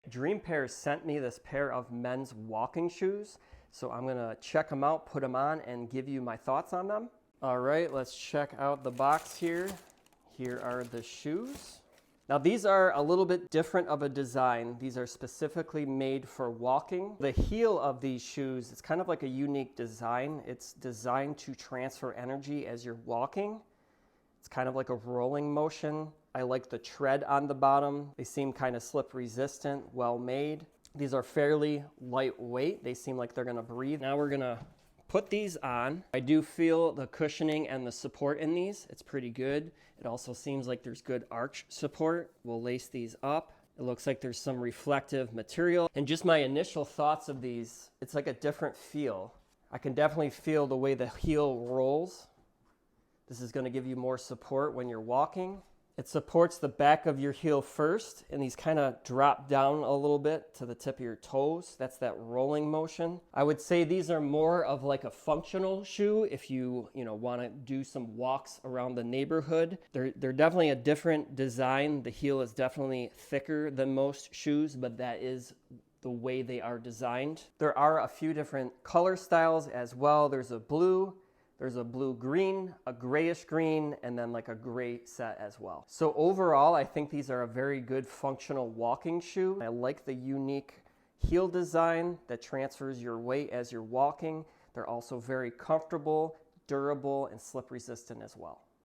Dream Pair sent me this pair of men's walking shoes, so I'm gonna check them out, put them on, and give you my thoughts on them. All right, let's check out the box here. Here are the shoes. Now these are a little bit different of a design. These are specifically made for walking. The heel of these shoes, it's kind of like a unique design. It's designed to transfer energy as you're walking. It's kind of like a rolling motion. I like the tread on the bottom. They seem kind of slip resistant, well made. These are fairly lightweight. They seem like they're gonna breathe. Now we're gonna put these on. I do feel the cushioning and the support in these. It's pretty good. It also seems like there's good arch support. We'll lace these up. It looks like there's some reflective material. And just my initial thoughts of these, it's like a different feel. I can definitely feel the way the heel rolls. This is going to give you more support when you're walking. It supports the back of your heel first, and these kind of drop down a little bit to the tip of your toes. That's that rolling motion. I would say these are more of like a functional shoe if you want to do some walks around the neighborhood. They're definitely a different design. The heel is definitely thicker than most shoes, but that is the way they are designed. There are a few different color styles as well. There's a blue, there's a blue-green, a grayish green, and then like a gray set as well. So overall, I think these are a very good functional walking shoe. I like the unique heel design that transfers your weight as you're walking. They're also very comfortable, durable, and slip resistant as well.